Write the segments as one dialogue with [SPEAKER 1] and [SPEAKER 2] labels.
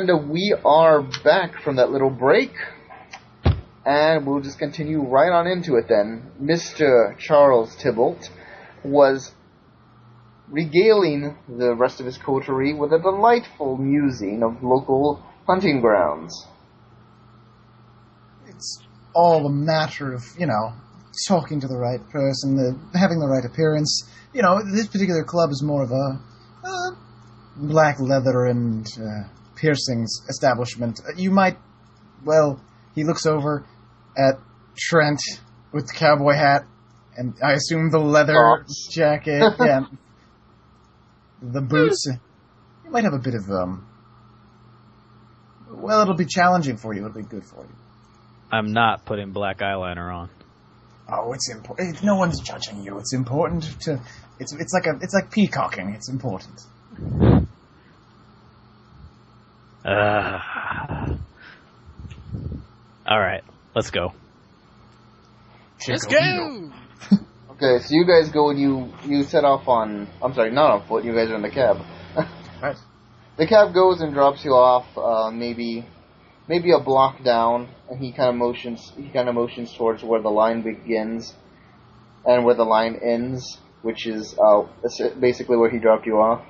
[SPEAKER 1] And we are back from that little break. And we'll just continue right on into it then. Mr. Charles Tybalt was regaling the rest of his coterie with a delightful musing of local hunting grounds.
[SPEAKER 2] It's all a matter of, talking to the right person, having the right appearance. This particular club is more of a black leather and piercings establishment. You might, he looks over at Trent with the cowboy hat, and I assume the leather jacket, the boots. You might have a bit of, it'll be challenging for you. It'll be good for you.
[SPEAKER 3] I'm not putting black eyeliner on.
[SPEAKER 2] Oh, it's important. No one's judging you. It's important to. It's like peacocking. It's important.
[SPEAKER 3] All right, let's go.
[SPEAKER 4] Let's go.
[SPEAKER 1] Okay, so you guys go and you set off on. I'm sorry, not on foot. You guys are in the cab.
[SPEAKER 2] Right.
[SPEAKER 1] The cab goes and drops you off. Maybe a block down, and he kind of motions towards where the line begins and where the line ends, which is basically where he dropped you off.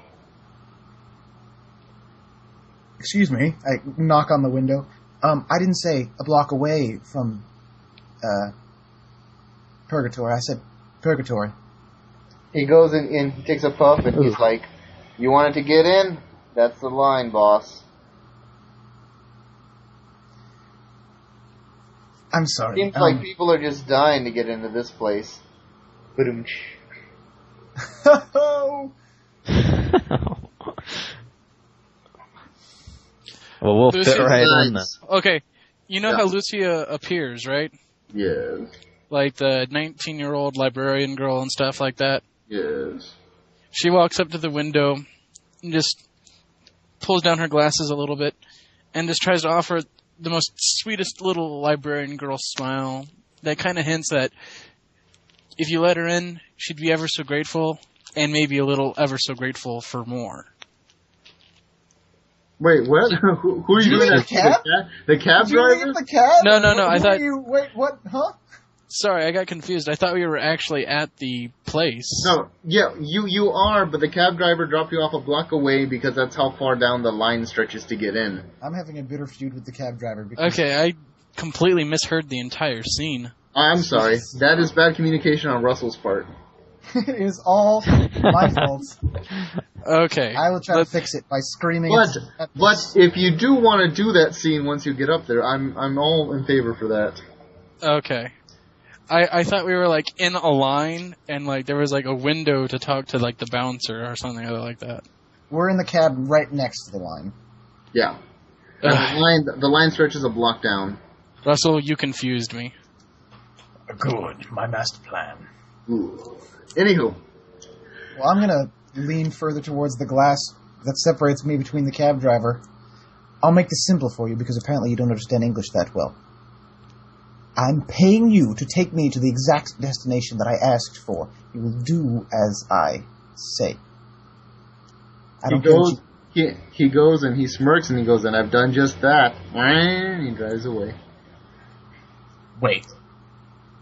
[SPEAKER 2] Excuse me. I knock on the window. I didn't say a block away from Purgatory. I said Purgatory.
[SPEAKER 1] He goes in, he takes a puff, and he's like, "You wanted to get in? That's the line, boss."
[SPEAKER 2] I'm sorry.
[SPEAKER 1] Seems like people are just dying to get into this place.
[SPEAKER 2] Oh.
[SPEAKER 3] Well, we'll fit right in then.
[SPEAKER 4] Okay, you know how Lucia appears, right?
[SPEAKER 1] Yes.
[SPEAKER 4] Like the 19-year-old librarian girl and stuff like that?
[SPEAKER 1] Yes.
[SPEAKER 4] She walks up to the window and just pulls down her glasses a little bit and just tries to offer the most sweetest little librarian girl smile that kind of hints that if you let her in, she'd be ever so grateful, and maybe a little ever so grateful for more.
[SPEAKER 1] Wait, what? Who are you doing that to? The cab driver?
[SPEAKER 2] The cab?
[SPEAKER 4] No, I thought...
[SPEAKER 2] Wait, what? Huh?
[SPEAKER 4] Sorry, I got confused. I thought we were actually at the place.
[SPEAKER 1] No, yeah, you are, but the cab driver dropped you off a block away because that's how far down the line stretches to get in.
[SPEAKER 2] I'm having a bitter feud with the cab driver. Because
[SPEAKER 4] Okay, I completely misheard the entire scene.
[SPEAKER 1] I'm sorry. That is bad communication on Russell's part.
[SPEAKER 2] it is all my fault.
[SPEAKER 4] Okay.
[SPEAKER 2] I will try to fix it by screaming.
[SPEAKER 1] But if you do want to do that scene once you get up there, I'm all in favor for that.
[SPEAKER 4] Okay. I thought we were, like, in a line, and, like, there was, like, a window to talk to, like, the bouncer or something like that.
[SPEAKER 2] We're in the cab right next to the line.
[SPEAKER 1] Yeah. The line stretches a block down.
[SPEAKER 4] Russell, you confused me.
[SPEAKER 2] Good. My master plan.
[SPEAKER 1] Ooh. Anywho.
[SPEAKER 2] Well, I'm going to lean further towards the glass that separates me between the cab driver. I'll make this simple for you, because apparently you don't understand English that well. I'm paying you to take me to the exact destination that I asked for. You will do as I say.
[SPEAKER 1] He goes and he smirks and he goes, and I've done just that. And he drives away.
[SPEAKER 2] Wait.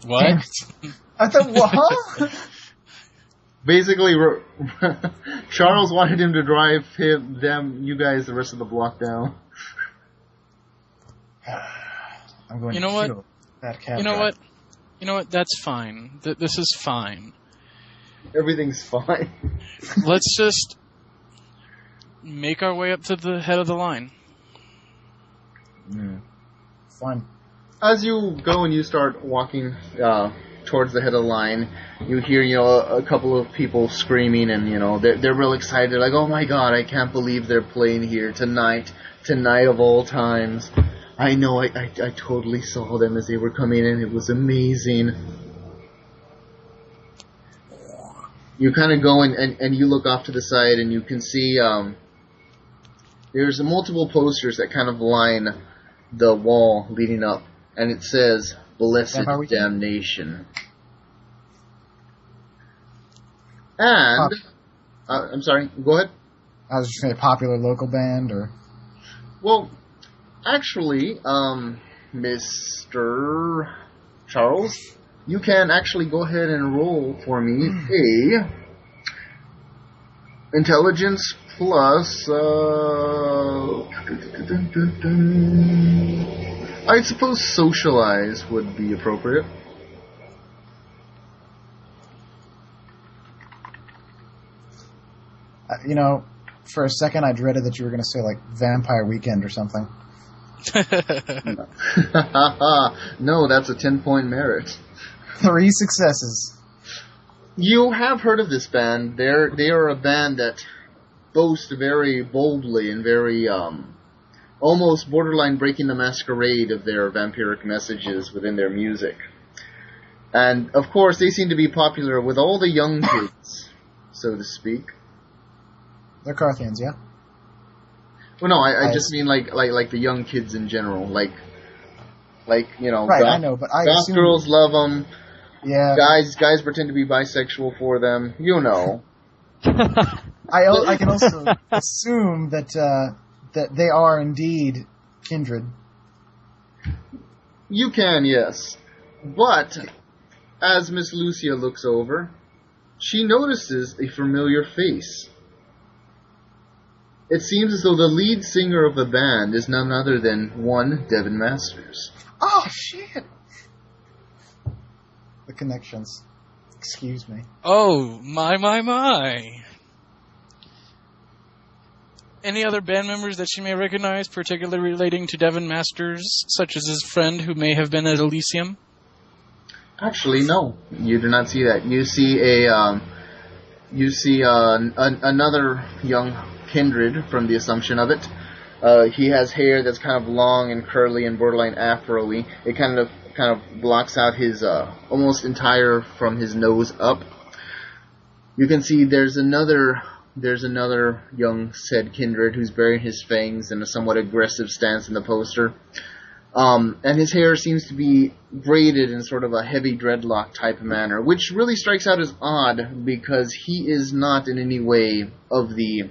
[SPEAKER 4] What?
[SPEAKER 2] I thought, what?
[SPEAKER 1] Basically, Charles wanted him to drive you guys the rest of the block down.
[SPEAKER 2] I'm going
[SPEAKER 4] You know
[SPEAKER 2] to
[SPEAKER 4] what?
[SPEAKER 2] That cab
[SPEAKER 4] You know
[SPEAKER 2] driver.
[SPEAKER 4] what? You know what? That's fine. This is fine.
[SPEAKER 1] Everything's fine.
[SPEAKER 4] Let's just make our way up to the head of the line.
[SPEAKER 2] Fine.
[SPEAKER 1] As you go and you start walking towards the head of the line, you hear, a couple of people screaming, and, they're real excited, like, oh my god, I can't believe they're playing here tonight of all times. I know, I totally saw them as they were coming in, it was amazing. You kind of go and you look off to the side, and you can see, there's multiple posters that kind of line the wall leading up, and it says, Blessed Damnation. And, I'm sorry, go ahead.
[SPEAKER 2] I was just saying a popular local band, or...
[SPEAKER 1] Well, actually, Mr. Charles, you can actually go ahead and roll for me a intelligence plus. I suppose socialize would be appropriate.
[SPEAKER 2] For a second I dreaded that you were going to say, like, Vampire Weekend or something.
[SPEAKER 1] No, that's a 10-point merit.
[SPEAKER 2] 3 successes.
[SPEAKER 1] You have heard of this band. They are a band that boast very boldly and very, almost borderline breaking the masquerade of their vampiric messages within their music. And, of course, they seem to be popular with all the young kids, so to speak.
[SPEAKER 2] They're Carthians, yeah?
[SPEAKER 1] Well, no, I just mean like the young kids in general, like
[SPEAKER 2] Right, I know, but I
[SPEAKER 1] goth
[SPEAKER 2] assume...
[SPEAKER 1] girls love them.
[SPEAKER 2] Yeah.
[SPEAKER 1] Guys pretend to be bisexual for them. You know.
[SPEAKER 2] I can also assume that they are indeed kindred.
[SPEAKER 1] You can, yes. But as Miss Lucia looks over, she notices a familiar face. It seems as though the lead singer of the band is none other than one Devin Masters.
[SPEAKER 2] Oh, shit! The connections. Excuse me.
[SPEAKER 4] Oh, my. Any other band members that she may recognize, particularly relating to Devin Masters, such as his friend who may have been at Elysium?
[SPEAKER 1] Actually, no. You do not see that. You see another young kindred from the assumption of it. He has hair that's kind of long and curly and borderline afro-y. It kind of blocks out his almost entire from his nose up. You can see there's another young said kindred who's burying his fangs in a somewhat aggressive stance in the poster. And his hair seems to be braided in sort of a heavy dreadlock type manner, which really strikes out as odd because he is not in any way of the...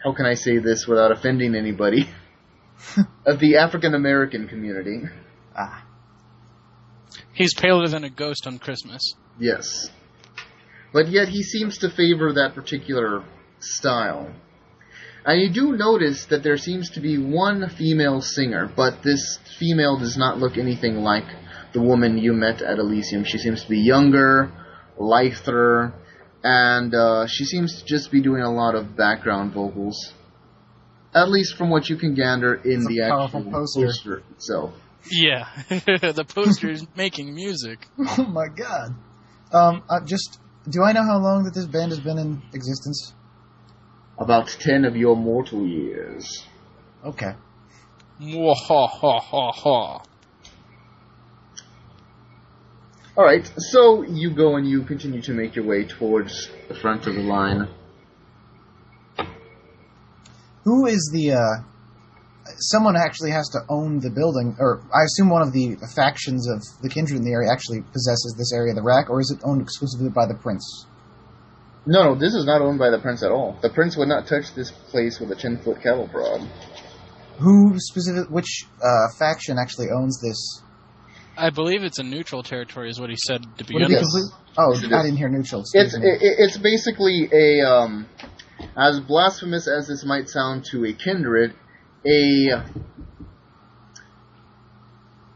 [SPEAKER 1] How can I say this without offending anybody? Of the African American community.
[SPEAKER 2] Ah.
[SPEAKER 4] He's paler than a ghost on Christmas.
[SPEAKER 1] Yes. But yet he seems to favor that particular style. And you do notice that there seems to be one female singer, but this female does not look anything like the woman you met at Elysium. She seems to be younger, lither, and she seems to just be doing a lot of background vocals. At least from what you can gander in the actual poster itself.
[SPEAKER 4] Yeah, the poster is making music.
[SPEAKER 2] Oh my god. Do I know how long that this band has been in existence?
[SPEAKER 1] About 10 of your mortal years.
[SPEAKER 2] Okay.
[SPEAKER 4] Mwahahaha.
[SPEAKER 1] Alright, so you go and you continue to make your way towards the front of the line.
[SPEAKER 2] Who is the, someone actually has to own the building, or I assume one of the factions of the kindred in the area actually possesses this area of the rack, or is it owned exclusively by the prince?
[SPEAKER 1] No, this is not owned by the prince at all. The prince would not touch this place with a 10-foot cattle prod.
[SPEAKER 2] Which faction actually owns this?
[SPEAKER 4] I believe it's a neutral territory, is what he said to begin
[SPEAKER 1] Yes.
[SPEAKER 4] with.
[SPEAKER 2] Oh, I didn't hear neutral. Excuse me.
[SPEAKER 1] It's basically a, as blasphemous as this might sound to a kindred, a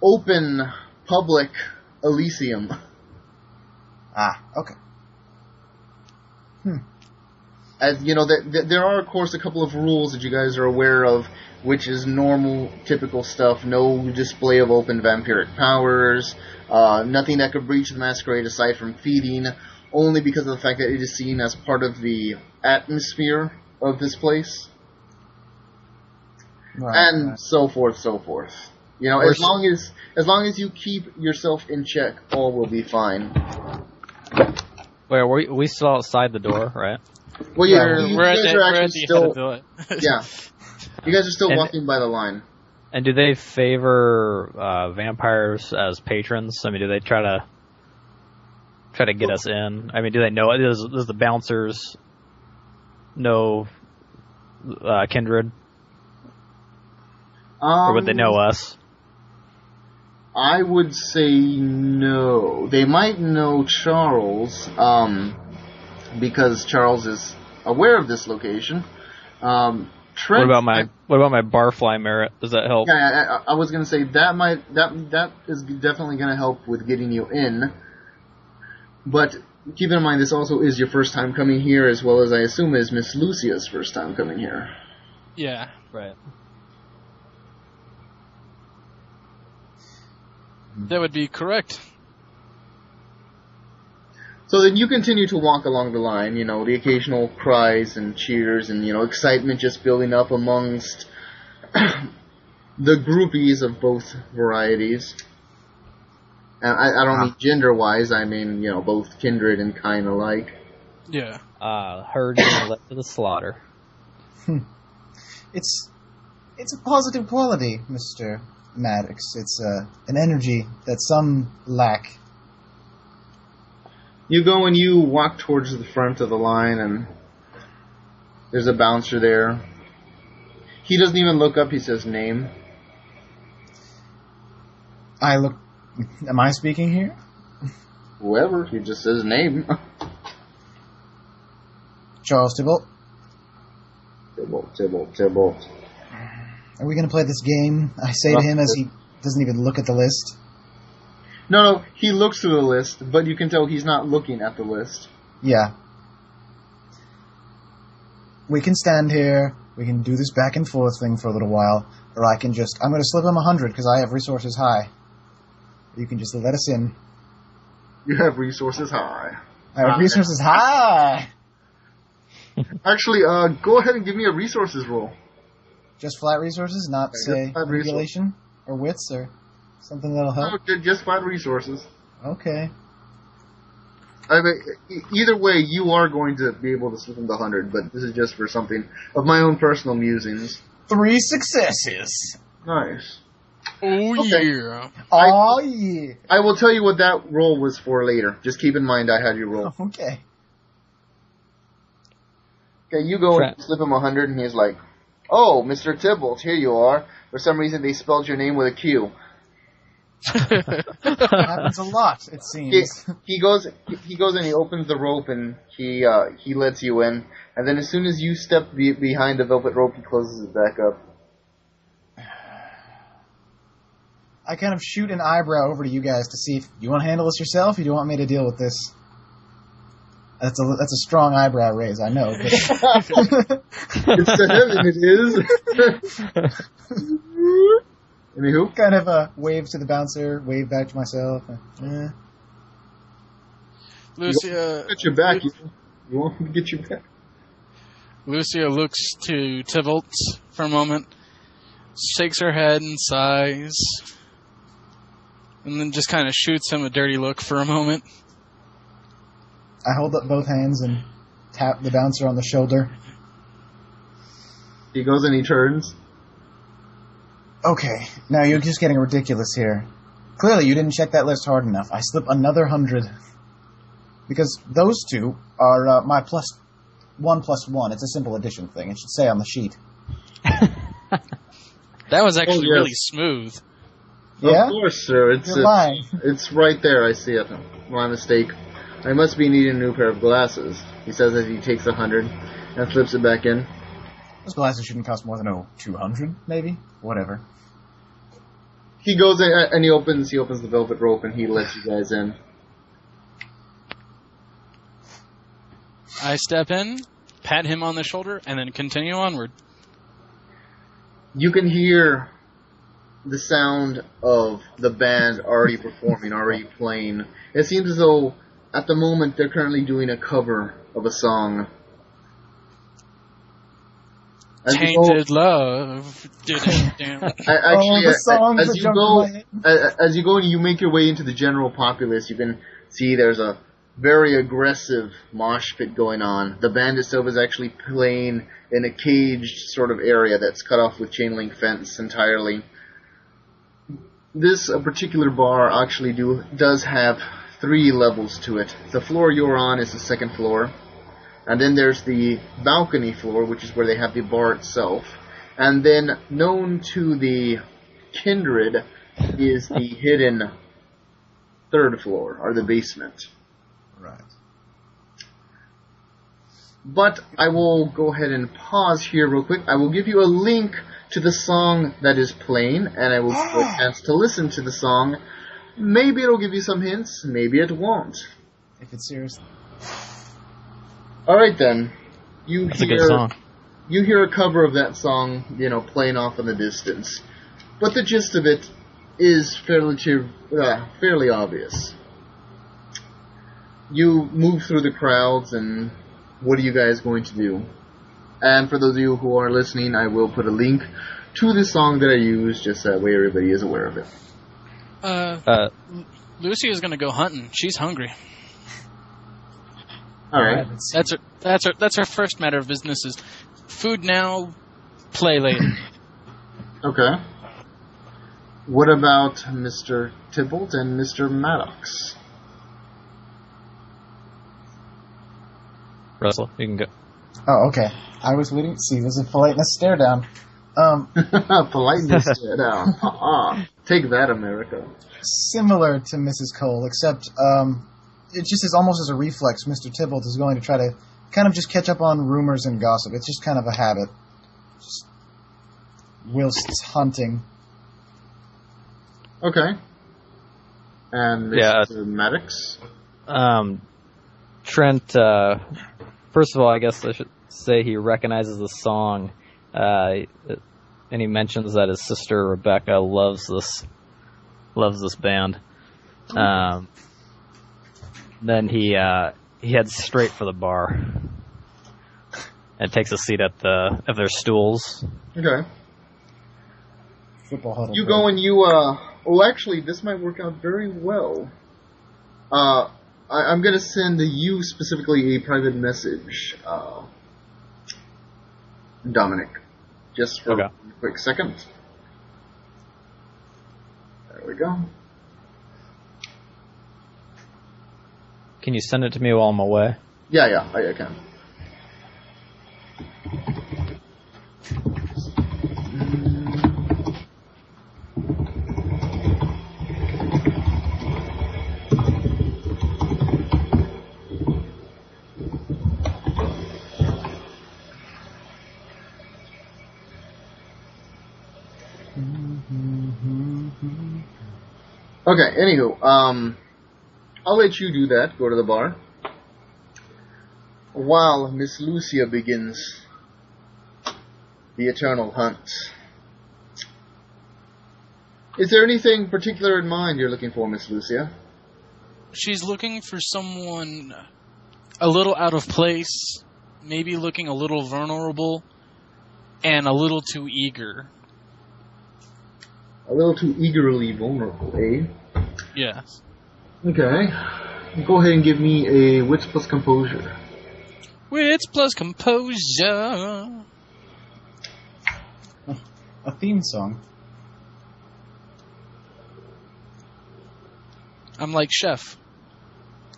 [SPEAKER 1] open, public Elysium.
[SPEAKER 2] Ah, okay.
[SPEAKER 1] As you know, there are of course a couple of rules that you guys are aware of, which is normal, typical stuff. No display of open vampiric powers, nothing that could breach the masquerade aside from feeding, only because of the fact that it is seen as part of the atmosphere of this place, and so forth, so forth. You know, as long as you keep yourself in check, all will be fine.
[SPEAKER 3] Wait, we still outside the door, right?
[SPEAKER 1] Well, yeah, you guys are actually still. Yeah, you guys are still walking by the line.
[SPEAKER 3] And do they favor vampires as patrons? I mean, do they try to get us in? I mean, do they know? Does the bouncers know kindred? Or would they know us?
[SPEAKER 1] I would say no. They might know Charles, because Charles is aware of this location. Trent,
[SPEAKER 3] What about my barfly merit? Does that help?
[SPEAKER 1] Yeah, I was gonna say that is definitely gonna help with getting you in. But keep in mind, this also is your first time coming here, as well as I assume is Miss Lucia's first time coming here.
[SPEAKER 4] Yeah.
[SPEAKER 3] Right.
[SPEAKER 4] That would be correct.
[SPEAKER 1] So then you continue to walk along the line, the occasional cries and cheers and, excitement just building up amongst the groupies of both varieties. And I don't mean gender-wise, I mean, both kindred and kind alike.
[SPEAKER 4] Yeah.
[SPEAKER 3] Herd being led to the slaughter.
[SPEAKER 2] It's a positive quality, Mr. Maddox. It's an energy that some lack.
[SPEAKER 1] You go and you walk towards the front of the line, and there's a bouncer there. He doesn't even look up, he says name.
[SPEAKER 2] I look... Am I speaking here?
[SPEAKER 1] Whoever, he just says name.
[SPEAKER 2] Charles Tybalt.
[SPEAKER 1] Tybalt.
[SPEAKER 2] Are we going to play this game? I say to him as he doesn't even look at the list.
[SPEAKER 1] No, he looks through the list, but you can tell he's not looking at the list.
[SPEAKER 2] Yeah. We can stand here, we can do this back and forth thing for a little while, or I'm going to slip him 100 because I have resources high. You can just let us in.
[SPEAKER 1] You have resources high.
[SPEAKER 2] I have resources high!
[SPEAKER 1] Actually, go ahead and give me a resources roll.
[SPEAKER 2] Just flat resources, not, say, manipulation or wits or something that'll help?
[SPEAKER 1] No, just flat resources.
[SPEAKER 2] Okay.
[SPEAKER 1] I mean, either way, you are going to be able to slip him the 100, but this is just for something of my own personal musings.
[SPEAKER 2] 3 successes!
[SPEAKER 1] Nice.
[SPEAKER 4] Oh,
[SPEAKER 1] Okay.
[SPEAKER 4] yeah.
[SPEAKER 2] Oh, yeah.
[SPEAKER 1] I will tell you what that roll was for later. Just keep in mind I had you roll.
[SPEAKER 2] Okay.
[SPEAKER 1] Okay, you go and slip him 100, and he's like, "Oh, Mr. Tybalt, here you are. For some reason, they spelled your name with a Q."
[SPEAKER 2] Happens a lot, it seems.
[SPEAKER 1] He goes and he opens the rope, and he lets you in. And then as soon as you step behind the velvet rope, he closes it back up.
[SPEAKER 2] I kind of shoot an eyebrow over to you guys to see if you want to handle this yourself or do you want me to deal with this? That's a strong eyebrow raise, I know. But
[SPEAKER 1] It's to heaven, it is. Anywho?
[SPEAKER 2] kind of a wave to the bouncer, wave back to myself.
[SPEAKER 4] Lucia...
[SPEAKER 1] Get your back. You want me to get your back?
[SPEAKER 4] Lucia looks to Tybalt for a moment, shakes her head and sighs, and then just kind of shoots him a dirty look for a moment.
[SPEAKER 2] I hold up both hands and tap the bouncer on the shoulder.
[SPEAKER 1] He goes and he turns.
[SPEAKER 2] Okay, now you're just getting ridiculous here. Clearly you didn't check that list hard enough. I slip another 100. Because those two are my +1 + 1. It's a simple addition thing. It should say on the sheet.
[SPEAKER 4] That was actually
[SPEAKER 1] yes.
[SPEAKER 4] really smooth.
[SPEAKER 2] Yeah?
[SPEAKER 1] Of course, sir.
[SPEAKER 2] You're lying.
[SPEAKER 1] It's right there. I see it. My mistake. I must be needing a new pair of glasses. He says as he takes 100 and flips it back in.
[SPEAKER 2] Those glasses shouldn't cost more than 200, maybe? Whatever.
[SPEAKER 1] He goes in and he opens the velvet rope and he lets you guys in.
[SPEAKER 4] I step in, pat him on the shoulder, and then continue onward.
[SPEAKER 1] You can hear the sound of the band already performing, already playing. It seems as though at the moment they're currently doing a cover of a song.
[SPEAKER 4] Tainted Love.
[SPEAKER 1] As you go and you make your way into the general populace, you can see there's a very aggressive mosh pit going on. The band itself is actually playing in a caged sort of area that's cut off with chain link fence entirely. This particular bar actually does have 3 levels to it. The floor you're on is the second floor. And then there's the balcony floor, which is where they have the bar itself. And then, known to the kindred, is the hidden third floor, or the basement.
[SPEAKER 2] Right.
[SPEAKER 1] But I will go ahead and pause here real quick. I will give you a link to the song that is playing, and I will give you a chance to listen to the song. Maybe it'll give you some hints, maybe it won't.
[SPEAKER 2] If it's serious.
[SPEAKER 1] Alright then.
[SPEAKER 3] That's a good song.
[SPEAKER 1] You hear a cover of that song, playing off in the distance. But the gist of it is fairly obvious. You move through the crowds, and what are you guys going to do? And for those of you who are listening, I will put a link to the song that I used, just that way everybody is aware of it.
[SPEAKER 4] Lucy is going to go hunting. She's hungry.
[SPEAKER 1] All right.
[SPEAKER 4] That's her first matter of business is food now, play later.
[SPEAKER 1] Okay. What about Mr. Tybalt and Mr. Maddox?
[SPEAKER 3] Russell, you can go.
[SPEAKER 2] Oh, okay. I was waiting to see. There's a politeness stare down.
[SPEAKER 1] Politeness stare down. Take that, America.
[SPEAKER 2] Similar to Mrs. Cole, except it just is almost as a reflex. Mr. Tybalt is going to try to kind of just catch up on rumors and gossip. It's just kind of a habit. Just whilst hunting.
[SPEAKER 1] Okay. And Mr. Maddox?
[SPEAKER 3] Trent, first of all, I guess I should say he recognizes the song, and he mentions that his sister Rebecca loves this band. Then he heads straight for the bar and takes a seat at their stools.
[SPEAKER 1] Okay.
[SPEAKER 2] Football huddle.
[SPEAKER 1] You go and you, actually, this might work out very well. I'm going to send you specifically a private message, Dominic. Just for a quick second. There we go.
[SPEAKER 3] Can you send it to me while I'm away?
[SPEAKER 1] Yeah, I can. Okay, anywho, I'll let you do that, go to the bar. While Miss Lucia begins the eternal hunt. Is there anything particular in mind you're looking for, Miss Lucia?
[SPEAKER 4] She's looking for someone a little out of place, maybe looking a little vulnerable, and a little too eager.
[SPEAKER 1] A little too eagerly vulnerable, eh?
[SPEAKER 4] Yes.
[SPEAKER 1] Okay. Go ahead and give me a Wits plus Composure.
[SPEAKER 4] Wits plus Composure.
[SPEAKER 2] A theme song.
[SPEAKER 4] I'm like Chef.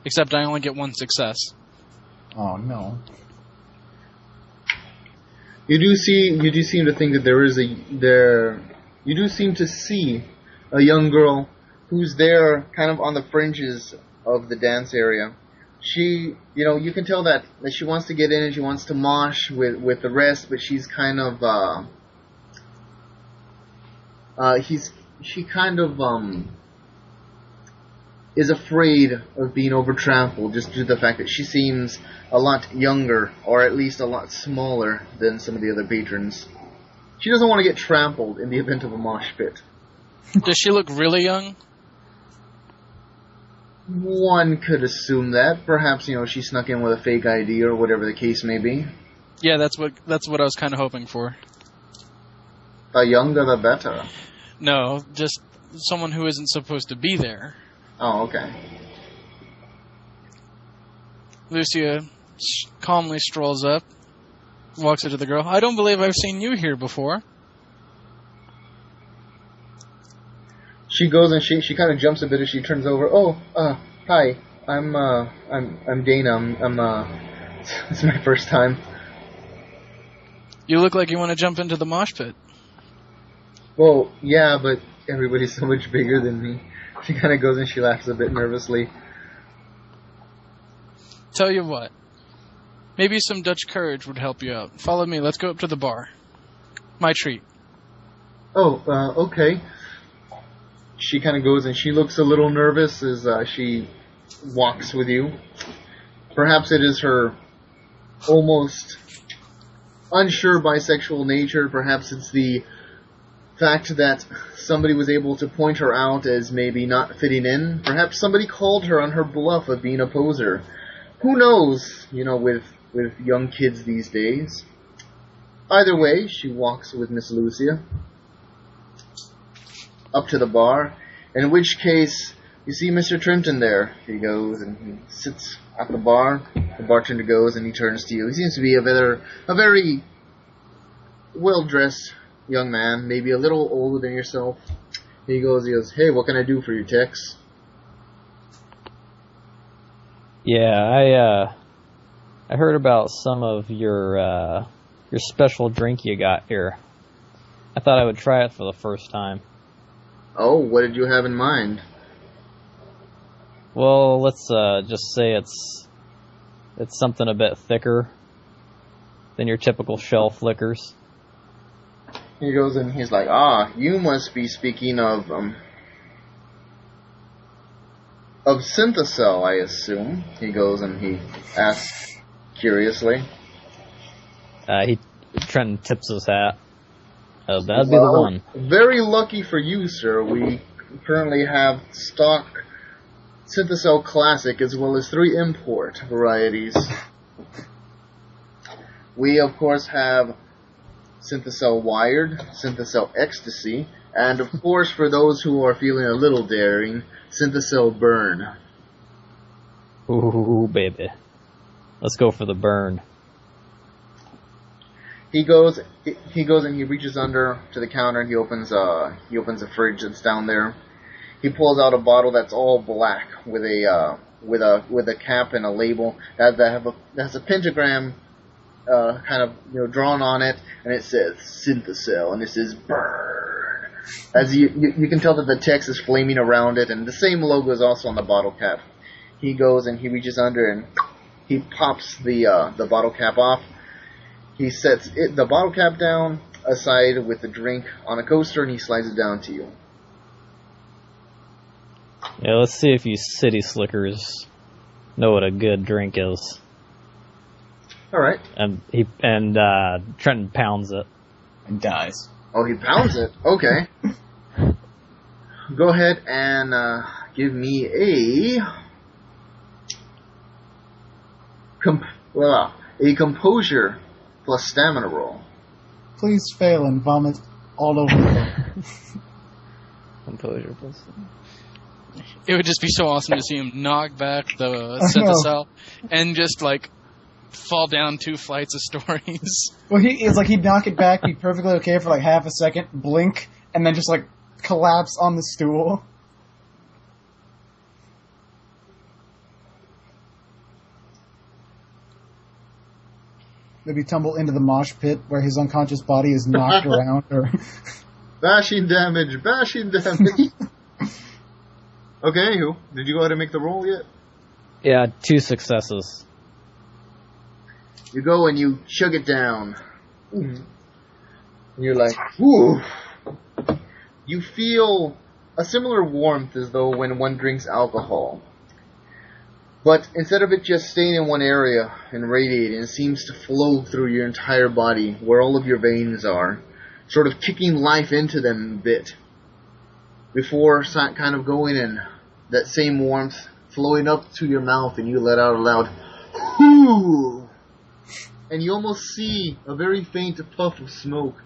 [SPEAKER 4] Except I only get one success.
[SPEAKER 2] Oh, no.
[SPEAKER 1] You do seem to think that you do seem to see a young girl who's there kind of on the fringes of the dance area. She, you can tell that she wants to get in and she wants to mosh with the rest, but she's kind of, she kind of, is afraid of being overtrampled just due to the fact that she seems a lot younger, or at least a lot smaller than some of the other patrons. She doesn't want to get trampled in the event of a mosh pit.
[SPEAKER 4] Does she look really young?
[SPEAKER 1] One could assume that. Perhaps, she snuck in with a fake ID or whatever the case may be.
[SPEAKER 4] Yeah, that's what I was kind of hoping for.
[SPEAKER 1] The younger the better.
[SPEAKER 4] No, just someone who isn't supposed to be there.
[SPEAKER 1] Oh, okay.
[SPEAKER 4] Lucia calmly strolls up, walks up to the girl. I don't believe I've seen you here before.
[SPEAKER 1] She goes and she kind of jumps a bit as she turns over. Oh, hi. I'm Dana. I'm It's my first time.
[SPEAKER 4] You look like you want to jump into the mosh pit.
[SPEAKER 1] Well, yeah, but everybody's so much bigger than me. She kind of goes and she laughs a bit nervously.
[SPEAKER 4] Tell you what. Maybe some Dutch courage would help you out. Follow me. Let's go up to the bar. My treat.
[SPEAKER 1] Oh, okay. She kind of goes and she looks a little nervous as she walks with you. Perhaps it is her almost unsure bisexual nature. Perhaps it's the fact that somebody was able to point her out as maybe not fitting in. Perhaps somebody called her on her bluff of being a poser. Who knows, with young kids these days. Either way, she walks with Miss Lucia up to the bar, in which case you see Mr. Trimpton there. He goes and he sits at the bar. The bartender goes and he turns to you. He seems to be a very well-dressed young man, maybe a little older than yourself. He goes, "Hey, what can I do for you, Tex?"
[SPEAKER 3] Yeah, I heard about some of your special drink you got here. I thought I would try it for the first time.
[SPEAKER 1] Oh, what did you have in mind?
[SPEAKER 3] Well, let's just say it's something a bit thicker than your typical shelf liquors.
[SPEAKER 1] He goes and he's like, you must be speaking of Synthacell, I assume. He goes and he asks curiously.
[SPEAKER 3] Trenton tips his hat. That'd be the one.
[SPEAKER 1] Very lucky for you, sir. We currently have stock Synthacell Classic as well as 3 import varieties. We, of course, have Synthacell Wired, Synthacell Ecstasy, and, of course, for those who are feeling a little daring, Synthacell Burn.
[SPEAKER 3] Ooh, baby. Let's go for the burn.
[SPEAKER 1] He goes and he reaches under to the counter and he opens a fridge that's down there. He pulls out a bottle that's all black with a cap and a label that has a pentagram kind of drawn on it, and it says Synthacell and it says burn. As you can tell that the text is flaming around it, and the same logo is also on the bottle cap. He goes and he reaches under and he pops the bottle cap off. He sets the bottle cap down aside with the drink on a coaster, and he slides it down to you.
[SPEAKER 3] Yeah, let's see if you city slickers know what a good drink is.
[SPEAKER 1] All right.
[SPEAKER 3] And Trenton pounds it
[SPEAKER 2] And dies.
[SPEAKER 1] Oh, he pounds it. Okay. Go ahead and give me a composure plus stamina roll.
[SPEAKER 2] Please fail and vomit all over the floor.
[SPEAKER 3] Composure plus.
[SPEAKER 4] It would just be so awesome to see him knock back the Synthacell and just fall down 2 flights of stories.
[SPEAKER 2] Well, he'd knock it back, be perfectly okay for half a second, blink, and then just collapse on the stool. Maybe tumble into the mosh pit where his unconscious body is knocked around. Or
[SPEAKER 1] Bashing damage. Okay, anywho, did you go ahead and make the roll yet?
[SPEAKER 3] Yeah, 2 successes.
[SPEAKER 1] You go and you chug it down. And you're like, whew. You feel a similar warmth as though when one drinks alcohol. But instead of it just staying in one area and radiating, it seems to flow through your entire body, where all of your veins are, sort of kicking life into them a bit, before kind of going in, that same warmth flowing up to your mouth, and you let out a loud, whoo! And you almost see a very faint puff of smoke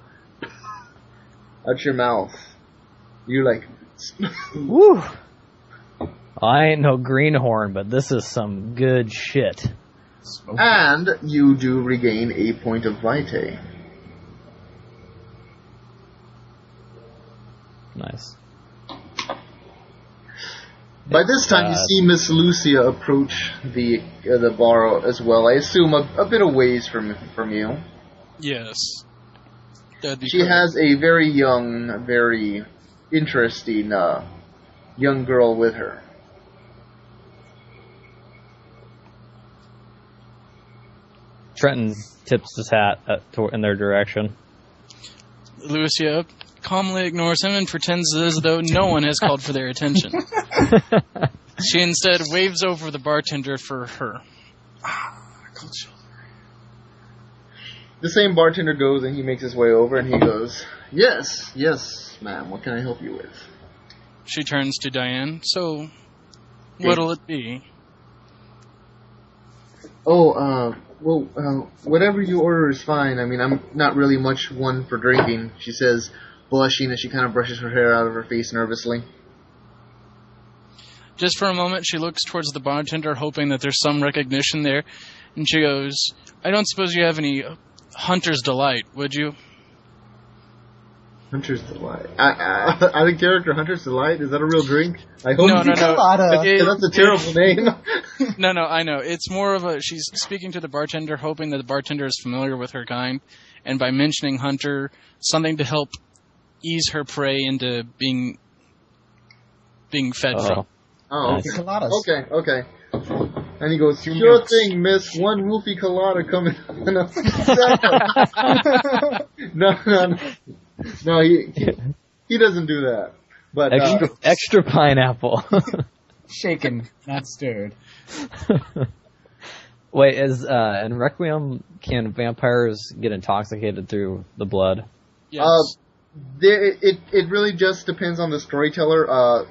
[SPEAKER 1] out your mouth. You're like,
[SPEAKER 3] woo! I ain't no greenhorn, but this is some good shit.
[SPEAKER 1] And you do regain a point of vitae.
[SPEAKER 3] Nice.
[SPEAKER 1] By this time, you see Miss Lucia approach the bar as well. I assume a bit of ways from you.
[SPEAKER 4] Yes. That'd be
[SPEAKER 1] She
[SPEAKER 4] correct.
[SPEAKER 1] has a very young, very interesting young girl with her.
[SPEAKER 3] Trenton tips his hat in their direction.
[SPEAKER 4] Lucia calmly ignores him and pretends as though no one has called for their attention. She instead waves over the bartender for her.
[SPEAKER 1] The same bartender goes and he makes his way over and he goes, Yes, ma'am, what can I help you with?
[SPEAKER 4] She turns to Diane. So, what'll it be?
[SPEAKER 1] Whatever you order is fine. I mean, I'm not really much one for drinking, she says, blushing as she kind of brushes her hair out of her face nervously.
[SPEAKER 4] Just for a moment, she looks towards the bartender, hoping that there's some recognition there, and she goes, I don't suppose you have any Hunter's Delight, would you?
[SPEAKER 1] Hunter's Delight. Out of character, Hunter's Delight? Is that a real drink? I hope
[SPEAKER 4] No.
[SPEAKER 1] That's a terrible name.
[SPEAKER 4] No, I know. It's more of she's speaking to the bartender, hoping that the bartender is familiar with her kind, and by mentioning Hunter, something to help ease her prey into being fed from.
[SPEAKER 1] Oh,
[SPEAKER 3] Nice.
[SPEAKER 2] Coladas.
[SPEAKER 1] okay. And he goes, sure thing, miss. One roofie colada coming. No, he doesn't do that. But
[SPEAKER 3] Extra pineapple.
[SPEAKER 2] Shaken, not stirred.
[SPEAKER 3] Wait, in Requiem, can vampires get intoxicated through the blood?
[SPEAKER 4] Yes.
[SPEAKER 1] it really just depends on the storyteller.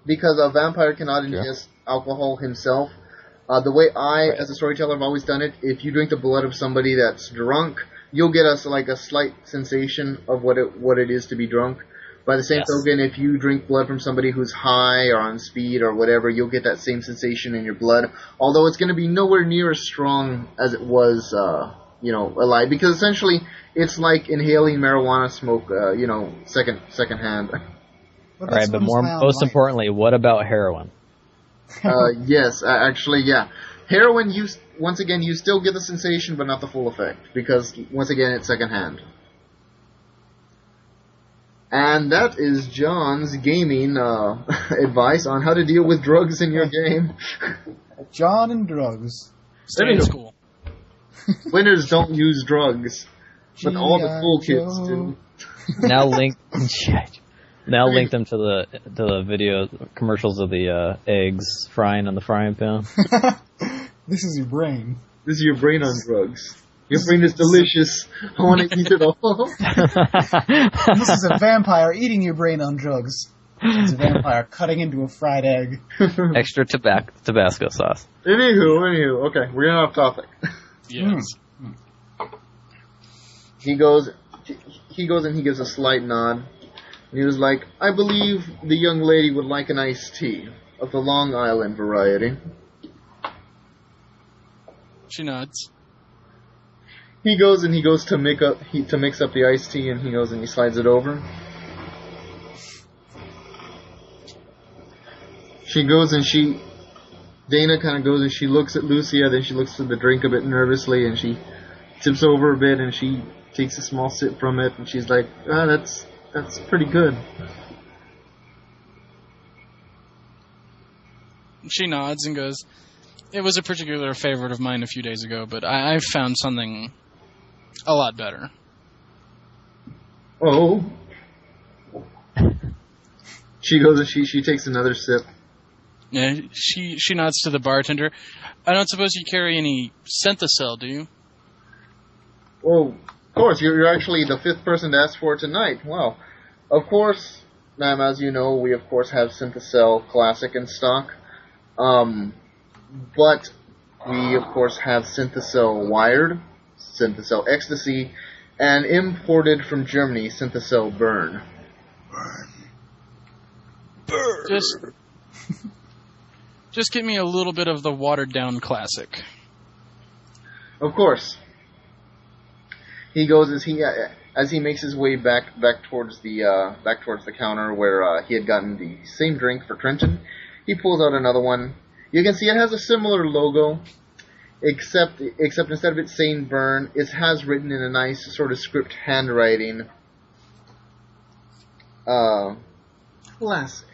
[SPEAKER 1] Because a vampire cannot ingest alcohol himself. The way as a storyteller, have always done it, if you drink the blood of somebody that's drunk, you'll get a slight sensation of what it is to be drunk. By the same token, if you drink blood from somebody who's high or on speed or whatever, you'll get that same sensation in your blood. Although it's going to be nowhere near as strong as it was, alive. Because essentially, it's like inhaling marijuana smoke, second hand.
[SPEAKER 3] All right, but most importantly, what about heroin?
[SPEAKER 1] Yes, actually, yeah. Heroin, you still get the sensation, but not the full effect, because once again, it's secondhand. And that is John's gaming advice on how to deal with drugs in your game.
[SPEAKER 2] John and drugs.
[SPEAKER 4] Stay in school.
[SPEAKER 1] Winners don't use drugs, but all the cool kids do.
[SPEAKER 3] Now link them to the video commercials of the eggs frying on the frying pan.
[SPEAKER 2] This is your brain.
[SPEAKER 1] This is your brain on drugs. Your brain is delicious. I want to eat it all.
[SPEAKER 2] This is a vampire eating your brain on drugs. It's a vampire cutting into a fried egg.
[SPEAKER 3] Extra Tabasco sauce.
[SPEAKER 1] Anywho, okay, we're getting off topic.
[SPEAKER 4] Yes.
[SPEAKER 1] He goes and he gives a slight nod. And he was like, I believe the young lady would like an iced tea of the Long Island variety.
[SPEAKER 4] She nods.
[SPEAKER 1] He goes to mix up the iced tea, and he goes and he slides it over. Dana kind of goes and she looks at Lucia, then she looks at the drink a bit nervously, and she tips over a bit, and she takes a small sip from it, and she's like, that's pretty good.
[SPEAKER 4] She nods and goes, it was a particular favorite of mine a few days ago, but I found something a lot better.
[SPEAKER 1] Oh. She goes and she takes another sip.
[SPEAKER 4] Yeah, she nods to the bartender. I don't suppose you carry any Synthacell, do you?
[SPEAKER 1] Well, of course, you're actually the fifth person to ask for it tonight. Well, of course, ma'am, as you know, we of course have Synthacell Classic in stock. But we of course have Synthacell Wired, Synthacell Ecstasy, and imported from Germany, Synthacell Burn.
[SPEAKER 4] Just give me a little bit of the watered down classic.
[SPEAKER 1] Of course. He goes as he makes his way back towards the counter where he had gotten the same drink for Trenton. He pulls out another one. You can see it has a similar logo, except instead of it saying burn, it has written in a nice sort of script handwriting. Classic.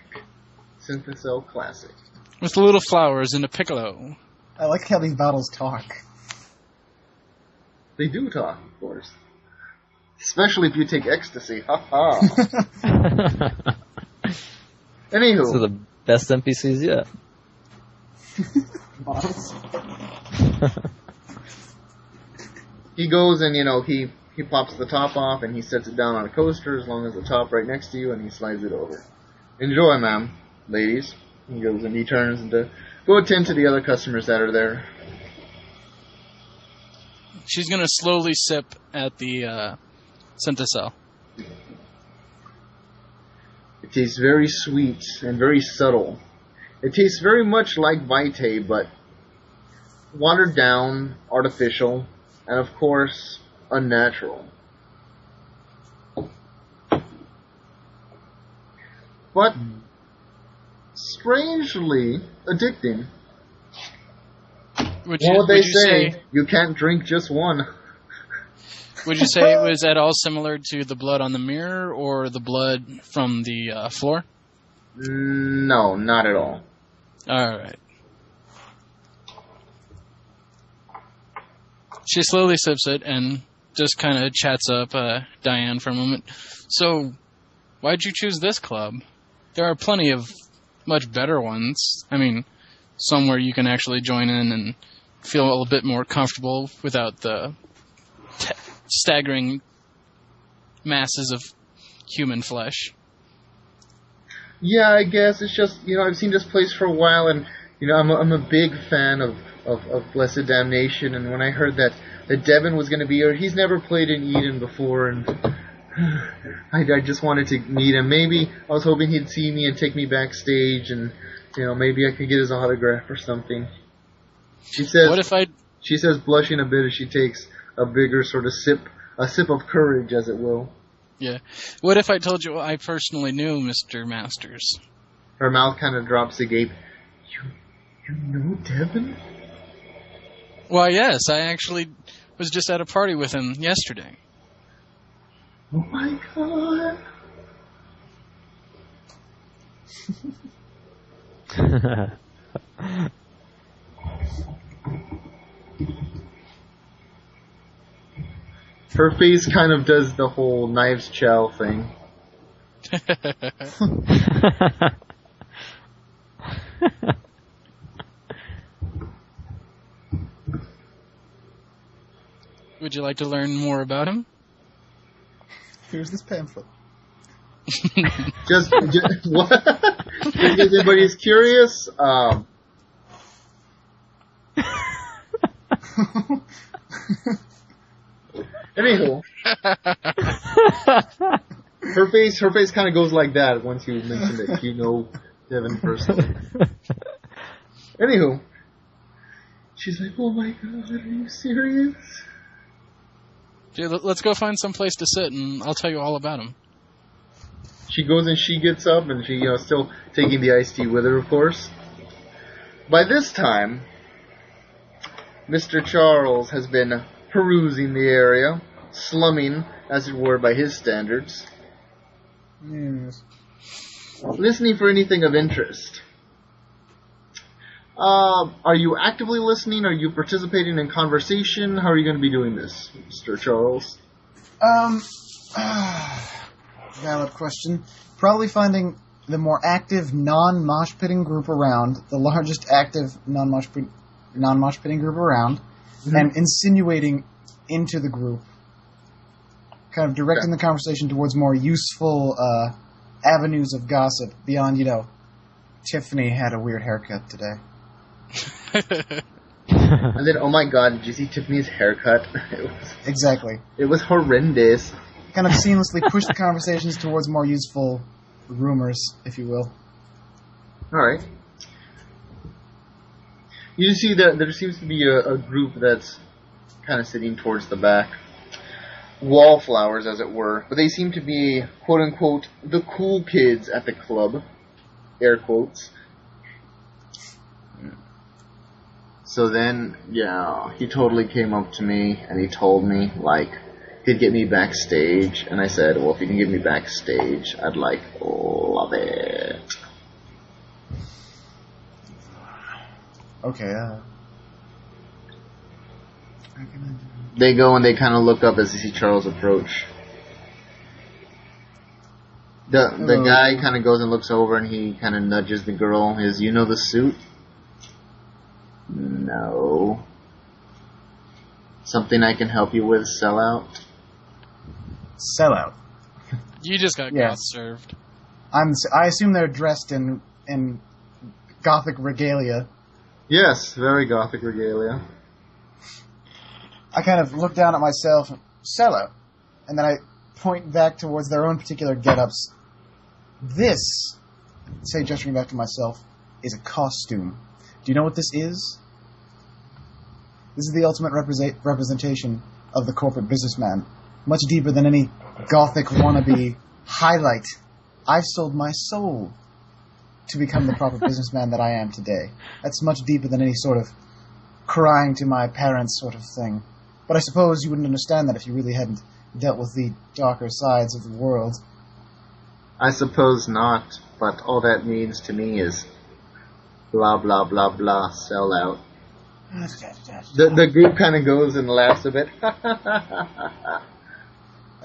[SPEAKER 1] Synthesol Classic.
[SPEAKER 4] With little flowers and a piccolo.
[SPEAKER 2] I like how these bottles talk.
[SPEAKER 1] They do talk, of course. Especially if you take ecstasy. Ha ha. Anywho.
[SPEAKER 3] These are the best NPCs yet.
[SPEAKER 1] He goes and, he pops the top off and he sets it down on a coaster as long as the top right next to you, and he slides it over. Enjoy, ma'am, ladies. He goes and he turns and go attend to the other customers that are there.
[SPEAKER 4] She's going to slowly sip at the Synthesol.
[SPEAKER 1] It tastes very sweet and very subtle. It tastes very much like Vitae, but watered down, artificial, and of course, unnatural. But strangely addicting.
[SPEAKER 4] Would
[SPEAKER 1] They
[SPEAKER 4] you
[SPEAKER 1] say
[SPEAKER 4] say
[SPEAKER 1] you can't drink just one.
[SPEAKER 4] would you say it was at all similar to the blood on the mirror or the blood from the floor?
[SPEAKER 1] No, not at all.
[SPEAKER 4] All right. She slowly sips it and just kind of chats up Diane for a moment. So, why'd you choose this club? There are plenty of much better ones. I mean, somewhere you can actually join in and feel a little bit more comfortable without the staggering masses of human flesh.
[SPEAKER 1] Yeah, I guess it's just, I've seen this place for a while, and, I'm a big fan of Blessed Damnation, and when I heard that Devin was going to be here, he's never played in Eden before, and I just wanted to meet him. Maybe I was hoping he'd see me and take me backstage, and, maybe I could get his autograph or something. She says, blushing a bit as she takes a bigger sort of sip of courage, as it will.
[SPEAKER 4] Yeah. What if I told you I personally knew Mr. Masters?
[SPEAKER 1] Her mouth kind of drops agape. You know Devin?
[SPEAKER 4] Why, yes. I actually was just at a party with him yesterday.
[SPEAKER 1] Oh my god. Her face kind of does the whole Knives Chow thing.
[SPEAKER 4] Would you like to learn more about him?
[SPEAKER 2] Here's this pamphlet.
[SPEAKER 1] just what? Just in case anybody's curious, anywho, her face kind of goes like that once you mention that you know Devin personally. Anywho, she's like, "Oh my god, are you serious?"
[SPEAKER 4] Dude, let's go find some place to sit, and I'll tell you all about him.
[SPEAKER 1] She goes and she gets up, and she, still taking the iced tea with her, of course. By this time, Mr. Charles has been perusing the area, slumming, as it were, by his standards.
[SPEAKER 2] Yes.
[SPEAKER 1] Listening for anything of interest. Are you actively listening? Are you participating in conversation? How are you going to be doing this, Mr. Charles?
[SPEAKER 2] Valid question. Probably finding the more active non-mosh pitting group around, the largest active non-mosh pitting group around, and insinuating into the group. Kind of directing the conversation towards more useful avenues of gossip beyond, Tiffany had a weird haircut today.
[SPEAKER 1] And then, oh my god, did you see Tiffany's haircut?
[SPEAKER 2] Exactly.
[SPEAKER 1] It was horrendous.
[SPEAKER 2] Kind of seamlessly push the conversations towards more useful rumors, if you will.
[SPEAKER 1] Alright. You see that there seems to be a group that's kind of sitting towards the back. Wallflowers, as it were. But they seem to be, quote-unquote, the cool kids at the club. Air quotes. So then, yeah, he totally came up to me and he told me, like, he'd get me backstage. And I said, well, if you can get me backstage, I'd, like, love it.
[SPEAKER 2] Okay,
[SPEAKER 1] They go and they kind of look up as they see Charles approach. The guy kind of goes and looks over and he kind of nudges the girl. You know the suit? No. Something I can help you with, sellout?
[SPEAKER 2] Sellout.
[SPEAKER 4] You just got
[SPEAKER 2] Yes.
[SPEAKER 4] goth served.
[SPEAKER 2] I assume they're dressed in gothic regalia.
[SPEAKER 1] Yes, very gothic regalia.
[SPEAKER 2] I kind of look down at myself, sellout, and then I point back towards their own particular get-ups. This, say gesturing back to myself, is a costume. Do you know what this is? This is the ultimate representation of the corporate businessman. Much deeper than any gothic wannabe highlight. I've sold my soul to become the proper businessman that I am today. That's much deeper than any sort of crying to my parents sort of thing. But I suppose you wouldn't understand that if you really hadn't dealt with the darker sides of the world.
[SPEAKER 1] I suppose not, but all that means to me is blah blah blah blah, sellout. The group kind of goes and laughs a bit.
[SPEAKER 2] I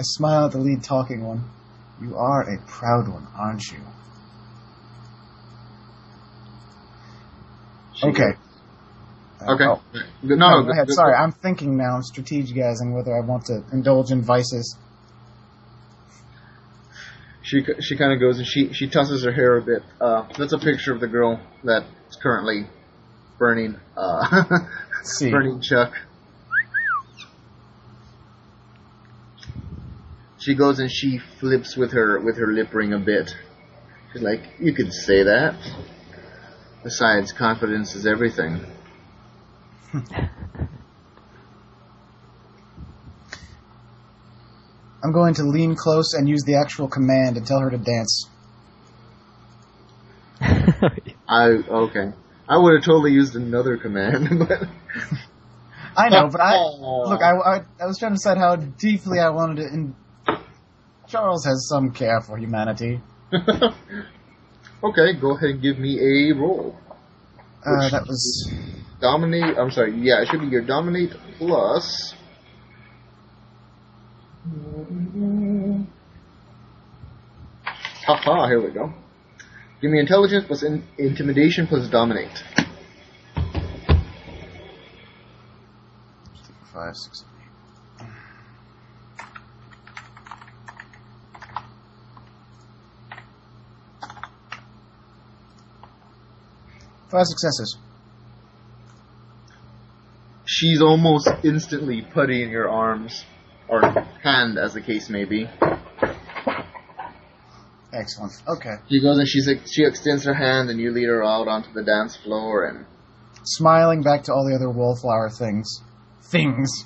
[SPEAKER 2] smile at the lead talking one. You are a proud one, aren't you? Okay.
[SPEAKER 1] Okay.
[SPEAKER 2] Oh.
[SPEAKER 1] No,
[SPEAKER 2] Go ahead. Sorry, I'm thinking now. I'm strategizing whether I want to indulge in vices.
[SPEAKER 1] She kind of goes and she tosses her hair a bit. That's a picture of the girl that's currently burning
[SPEAKER 2] See.
[SPEAKER 1] burning Chuck. She goes and she flips with her lip ring a bit. She's like, you could say that. Besides, confidence is everything.
[SPEAKER 2] I'm going to lean close and use the actual command and tell her to dance.
[SPEAKER 1] Okay. I would have totally used another command, but
[SPEAKER 2] I know, but I was trying to decide how deeply I wanted to. Charles has some care for humanity.
[SPEAKER 1] Okay, go ahead and give me a roll.
[SPEAKER 2] That was
[SPEAKER 1] Dominate. I'm sorry. Yeah, it should be your dominate plus. Haha, here we go. Give me intelligence plus intimidation plus dominate.
[SPEAKER 2] 5, 6, 8. 5 successes.
[SPEAKER 1] She's almost instantly putty in your arms, or hand, as the case may be.
[SPEAKER 2] Excellent. Okay.
[SPEAKER 1] She goes and she extends her hand, and you lead her out onto the dance floor, and
[SPEAKER 2] Smiling back to all the other wallflower things. Things,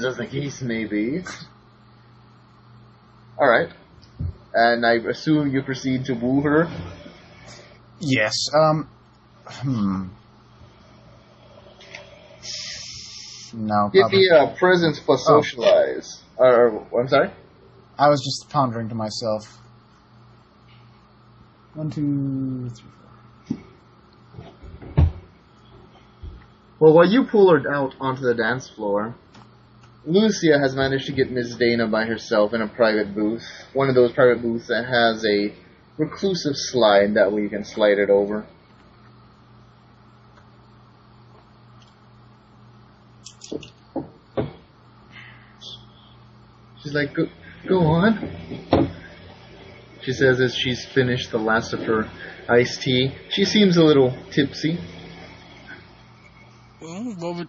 [SPEAKER 1] as the case may be. All right, and I assume you proceed to woo her.
[SPEAKER 2] Yes. No.
[SPEAKER 1] Give
[SPEAKER 2] Probably.
[SPEAKER 1] me a presence plus socialize. Or I'm sorry.
[SPEAKER 2] I was just pondering to myself. 1, 2, 3, 4.
[SPEAKER 1] Well, while you pull her out onto the dance floor, Lucia has managed to get Miss Dana by herself in a private booth. One of those private booths that has a reclusive slide, that way you can slide it over. She's like, go on. She says as she's finished the last of her iced tea. She seems a little tipsy.
[SPEAKER 4] Well,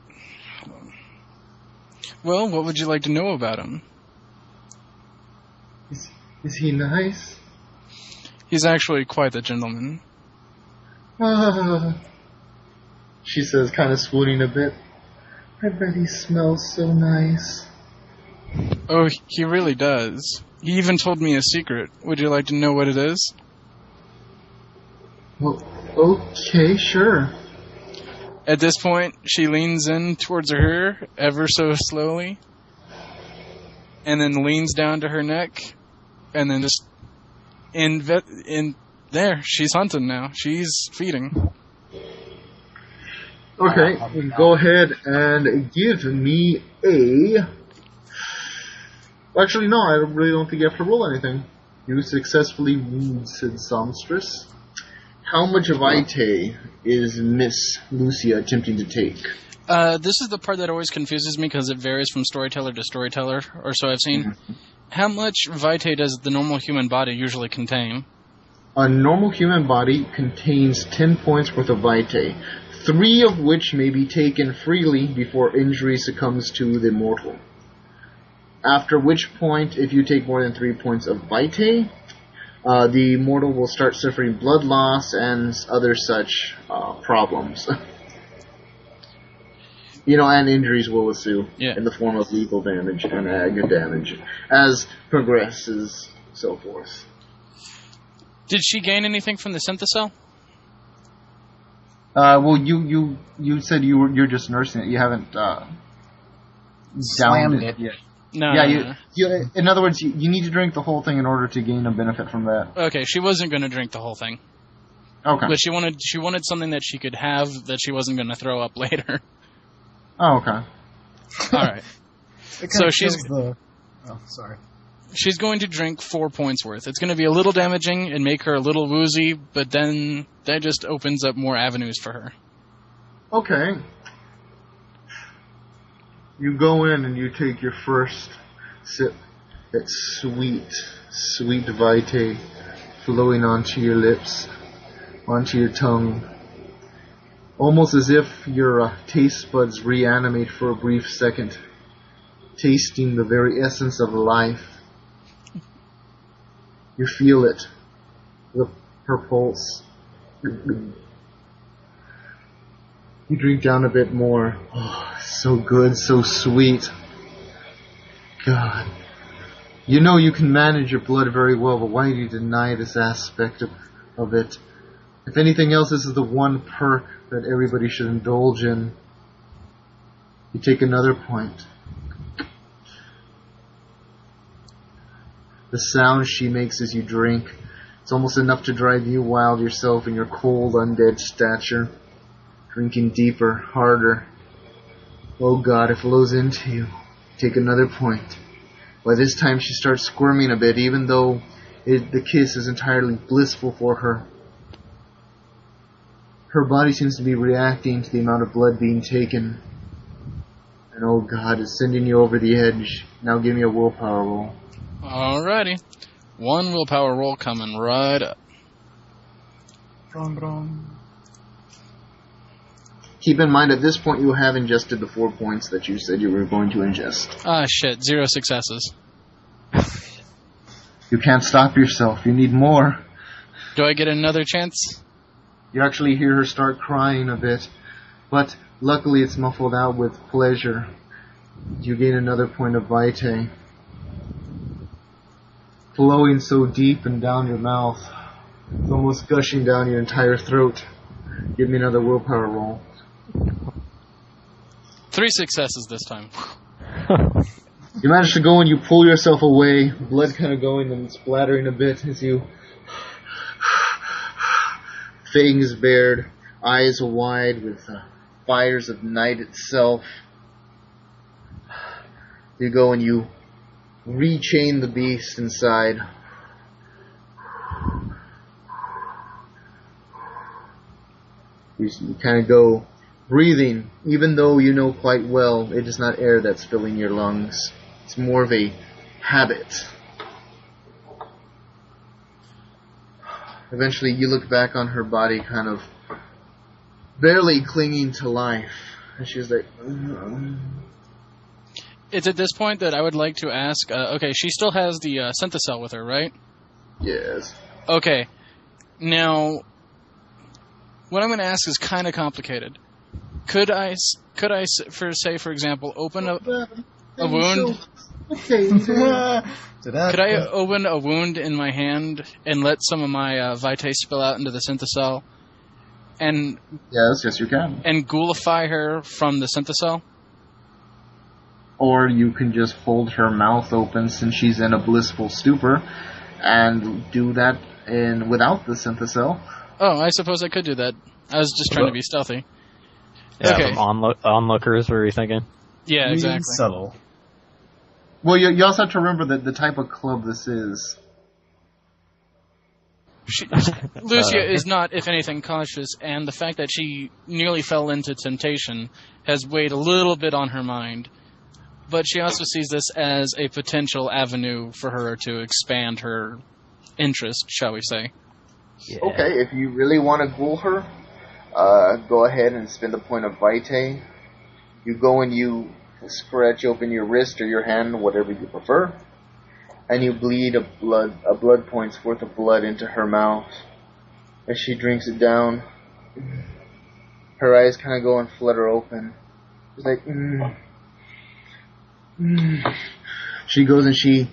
[SPEAKER 4] what would you like to know about him?
[SPEAKER 1] Is he nice?
[SPEAKER 4] He's actually quite the gentleman.
[SPEAKER 1] She says, kind of swooning a bit. I bet he smells so nice.
[SPEAKER 4] Oh, he really does. He even told me a secret. Would you like to know what it is?
[SPEAKER 1] Well, okay, sure.
[SPEAKER 4] At this point, she leans in towards her ever so slowly, and then leans down to her neck, and then just in there, she's hunting now. She's feeding.
[SPEAKER 1] Okay, go ahead and give me a... Actually, no, I really don't think you have to roll anything. You successfully wounded Songstress. How much vitae is Miss Lucia attempting to take?
[SPEAKER 4] This is the part that always confuses me because it varies from storyteller to storyteller, or so I've seen. Mm-hmm. How much vitae does the normal human body usually contain?
[SPEAKER 1] A normal human body contains 10 points worth of vitae, 3 of which may be taken freely before injury succumbs to the mortal. After which point, if you take more than 3 points of vitae, the mortal will start suffering blood loss and other such problems. And injuries will ensue in the form of lethal damage and ag damage as progresses, so forth.
[SPEAKER 4] Did she gain anything from the synthesol?
[SPEAKER 1] Well, you said you're just nursing it. You haven't
[SPEAKER 2] slammed it
[SPEAKER 1] yet.
[SPEAKER 4] No.
[SPEAKER 1] Yeah, you, in other words, you need to drink the whole thing in order to gain a benefit from that.
[SPEAKER 4] Okay, she wasn't going to drink the whole thing.
[SPEAKER 1] Okay.
[SPEAKER 4] But she wanted something that she could have that she wasn't going to throw up later.
[SPEAKER 1] Oh, okay.
[SPEAKER 4] All right. So she's...
[SPEAKER 2] Oh, sorry.
[SPEAKER 4] She's going to drink 4 points worth. It's going to be a little damaging and make her a little woozy, but then that just opens up more avenues for her.
[SPEAKER 1] Okay. You go in and you take your first sip. That sweet, sweet vitae flowing onto your lips, onto your tongue. Almost as if your taste buds reanimate for a brief second, tasting the very essence of life. You feel it, her pulse. You drink down a bit more. Oh, so good, so sweet. God. You know you can manage your blood very well, but why do you deny this aspect of it? If anything else, this is the one perk that everybody should indulge in. You take another point. The sound she makes as you drink, it's almost enough to drive you wild yourself in your cold, undead stature. Drinking deeper, harder. Oh God, it flows into you. Take another point. By this time she starts squirming a bit, even though the kiss is entirely blissful for her. Her body seems to be reacting to the amount of blood being taken. And oh God, it's sending you over the edge. Now give me a willpower roll.
[SPEAKER 4] Alrighty. 1 willpower roll coming right up.
[SPEAKER 1] Keep in mind, at this point, you have ingested the 4 points that you said you were going to ingest.
[SPEAKER 4] Ah, shit. 0 successes.
[SPEAKER 1] You can't stop yourself. You need more.
[SPEAKER 4] Do I get another chance?
[SPEAKER 1] You actually hear her start crying a bit, but luckily it's muffled out with pleasure. You gain another point of vitae. Flowing so deep and down your mouth. It's almost gushing down your entire throat. Give me another willpower roll.
[SPEAKER 4] 3 successes this time.
[SPEAKER 1] You manage to go and you pull yourself away, blood kind of going and splattering a bit as you... fangs bared, eyes wide with fires of night itself. You go and you rechain the beast inside. You kind of go breathing, even though you know quite well it is not air that's filling your lungs. It's more of a habit. Eventually you look back on her body kind of barely clinging to life. And she's like...
[SPEAKER 4] It's at this point that I would like to ask, okay, she still has the synthesol with her, right?
[SPEAKER 1] Yes.
[SPEAKER 4] Okay. Now, what I'm going to ask is kind of complicated. Could I, for example, open a wound? Could I open a wound in my hand and let some of my vitae spill out into the synthesol? and
[SPEAKER 1] Yes, you can.
[SPEAKER 4] and ghoulify her from the synthesol?
[SPEAKER 1] Or you can just hold her mouth open since she's in a blissful stupor, and do that without the synthesol.
[SPEAKER 4] Oh, I suppose I could do that. I was just trying to be stealthy.
[SPEAKER 3] Yeah,
[SPEAKER 4] Okay.
[SPEAKER 3] from onlookers, what were you thinking?
[SPEAKER 4] Yeah,
[SPEAKER 2] Really
[SPEAKER 4] exactly.
[SPEAKER 2] subtle.
[SPEAKER 1] Well, you also have to remember that the type of club this is.
[SPEAKER 4] Lucia is not, if anything, conscious, and the fact that she nearly fell into temptation has weighed a little bit on her mind. But she also sees this as a potential avenue for her to expand her interest, shall we say.
[SPEAKER 3] Yeah.
[SPEAKER 1] Okay, if you really want to ghoul her, go ahead and spend the point of Vitae. You go and you scratch open your wrist or your hand, whatever you prefer, and you bleed a blood point's worth of blood into her mouth. As she drinks it down, her eyes kind of go and flutter open. She's like, She goes and she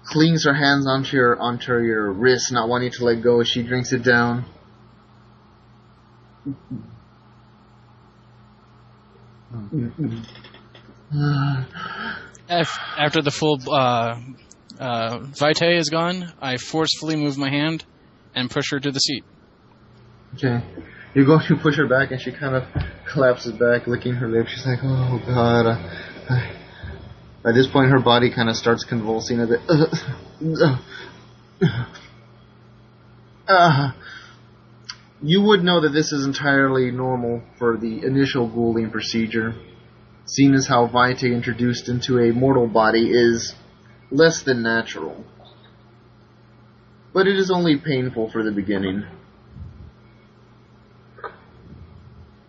[SPEAKER 1] clings her hands onto your wrist, not wanting to let go as she drinks it down.
[SPEAKER 4] After the full Vitae is gone, I forcefully move my hand and push her to the seat.
[SPEAKER 1] Okay. You go to push her back and she kind of collapses back, licking her lips. She's like, oh god. By this point her body kind of starts convulsing a bit. You would know that this is entirely normal for the initial ghouling procedure, seeing as how Vitae introduced into a mortal body is less than natural. But it is only painful for the beginning.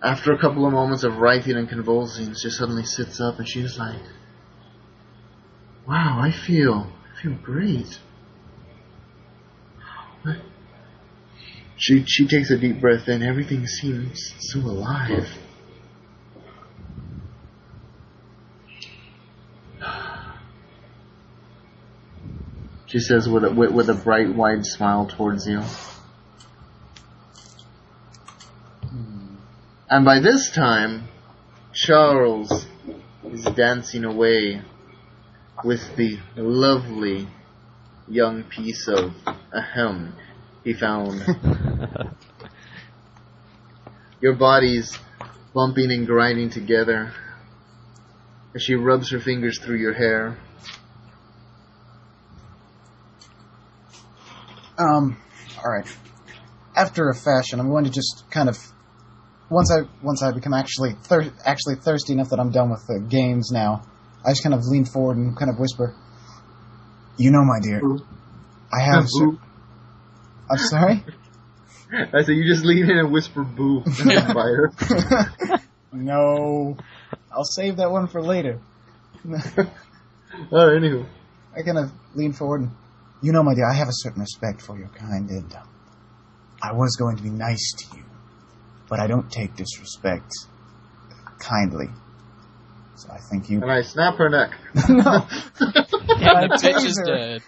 [SPEAKER 1] After a couple of moments of writhing and convulsing, she suddenly sits up and she's like, wow, I feel great. She takes a deep breath in. Everything seems so alive. She says with a bright, wide smile towards you. And by this time, Charles is dancing away with the lovely young piece of ahem he found. Your bodies bumping and grinding together as she rubs her fingers through your hair.
[SPEAKER 2] Alright. After a fashion, I'm going to just kind of, once I become actually thirsty enough that I'm done with the games now, I just kind of lean forward and kind of whisper, you know, my dear, I have... I'm sorry?
[SPEAKER 1] I said you just lean in and whisper boo by her.
[SPEAKER 2] No. I'll save that one for later.
[SPEAKER 1] Alright, anywho.
[SPEAKER 2] I kind of lean forward and, you know, my dear, I have a certain respect for your kind, and I was going to be nice to you, but I don't take disrespect kindly. So I think you...
[SPEAKER 1] And I snap her neck.
[SPEAKER 2] No.
[SPEAKER 4] And the bitch is dead.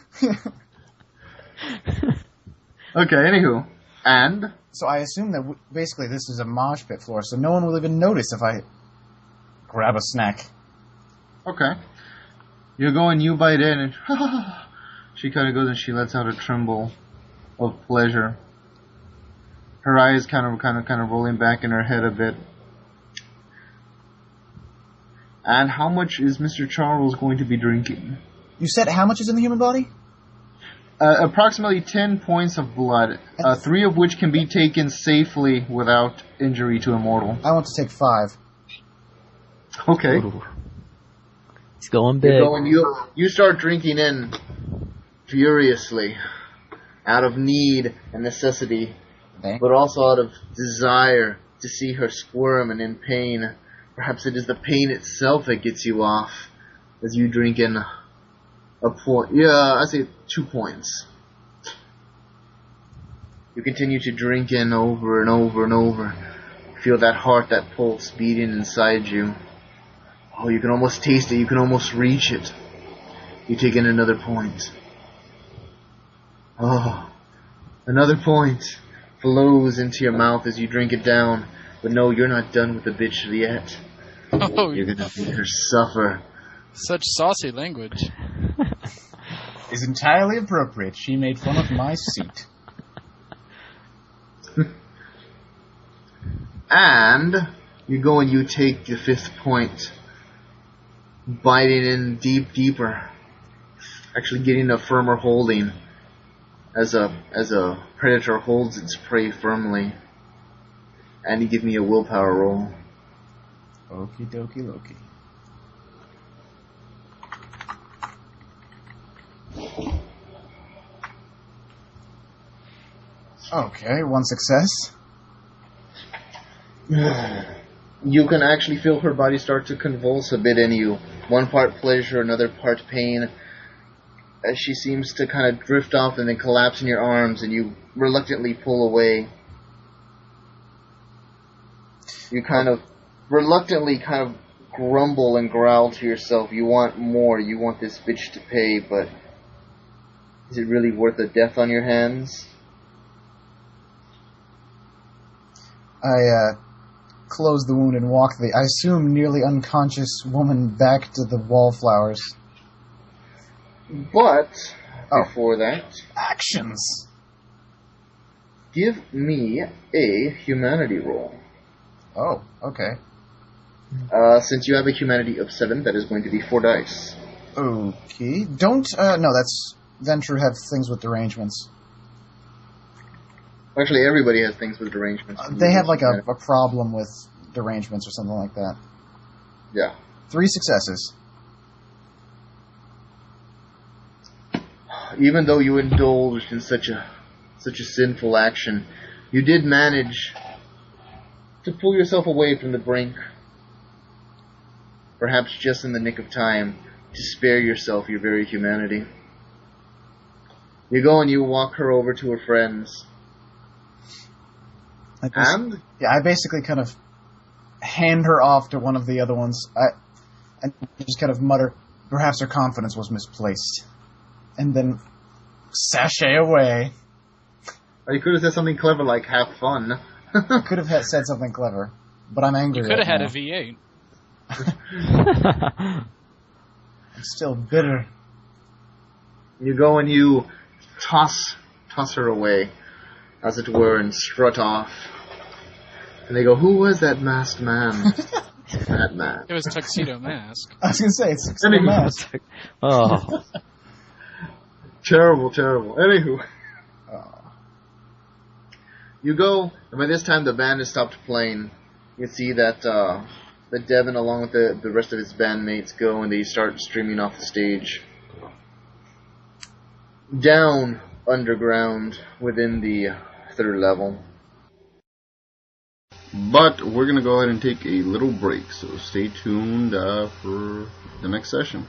[SPEAKER 1] Okay, anywho. And?
[SPEAKER 2] So I assume that basically this is a mosh pit floor, so no one will even notice if I grab a snack.
[SPEAKER 1] Okay. You go and you bite in and she kind of goes and she lets out a tremble of pleasure. Her eyes kind of rolling back in her head a bit. And how much is Mr. Charles going to be drinking?
[SPEAKER 2] You said how much is in the human body?
[SPEAKER 1] Approximately 10 points of blood, 3 of which can be taken safely without injury to a mortal.
[SPEAKER 2] I want to take 5.
[SPEAKER 1] Okay.
[SPEAKER 3] Ooh. He's going big.
[SPEAKER 1] You start drinking in furiously, out of need and necessity,
[SPEAKER 2] Okay.
[SPEAKER 1] but also out of desire to see her squirm and in pain. Perhaps it is the pain itself that gets you off as you drink in a point. Yeah, I say 2 points. You continue to drink in over and over and over. Feel that heart, that pulse beating inside you. Oh, you can almost taste it. You can almost reach it. You take in another point. Oh, another point. flows into your mouth as you drink it down. But no, you're not done with the bitch yet.
[SPEAKER 4] Oh,
[SPEAKER 1] You're gonna make her suffer.
[SPEAKER 4] such saucy language.
[SPEAKER 2] Is entirely appropriate. She made fun of my seat.
[SPEAKER 1] And you go and you take the 5th point, biting in deeper, actually getting a firmer holding as a predator holds its prey firmly. And you give me a willpower roll.
[SPEAKER 2] Okie dokie Loki. Okay, 1 success.
[SPEAKER 1] You can actually feel her body start to convulse a bit in you. One part pleasure, another part pain, as she seems to kind of drift off and then collapse in your arms, and you reluctantly pull away. You kind of reluctantly kind of grumble and growl to yourself. You want more. You want this bitch to pay, but is it really worth a death on your hands?
[SPEAKER 2] I close the wound and walk the, I assume, nearly unconscious woman back to the wallflowers.
[SPEAKER 1] But before that,
[SPEAKER 2] Actions!
[SPEAKER 1] give me a humanity roll.
[SPEAKER 2] Oh, okay.
[SPEAKER 1] Since you have a humanity of 7, that is going to be 4 dice.
[SPEAKER 2] Okay. Don't, no, that's Venture have things with derangements.
[SPEAKER 1] Actually, everybody has things with derangements.
[SPEAKER 2] They have like a problem with derangements or something like that.
[SPEAKER 1] Yeah.
[SPEAKER 2] 3 successes.
[SPEAKER 1] Even though you indulged in such a sinful action, you did manage to pull yourself away from the brink. Perhaps just in the nick of time to spare yourself your very humanity. You go and you walk her over to her friends.
[SPEAKER 2] I basically kind of hand her off to one of the other ones. I just kind of mutter, perhaps her confidence was misplaced. And then sashay away.
[SPEAKER 1] Or you could have said something clever like, have fun.
[SPEAKER 2] I could have said something clever, but I'm angry.
[SPEAKER 4] You could have
[SPEAKER 2] right
[SPEAKER 4] had
[SPEAKER 2] now.
[SPEAKER 4] a V8.
[SPEAKER 2] I'm still bitter.
[SPEAKER 1] You go and you toss her away, as it were, and strut off. And they go, who was that masked man? That man.
[SPEAKER 4] It was Tuxedo Mask.
[SPEAKER 2] I was going to say, it's a mask.
[SPEAKER 3] Oh.
[SPEAKER 1] Terrible. Anywho.
[SPEAKER 2] Oh.
[SPEAKER 1] You go, and by this time the band has stopped playing. You see that Devin, along with the rest of his bandmates, go and they start streaming off the stage. Down underground within the 3rd level.
[SPEAKER 5] But we're going to go ahead and take a little break, so stay tuned for the next session.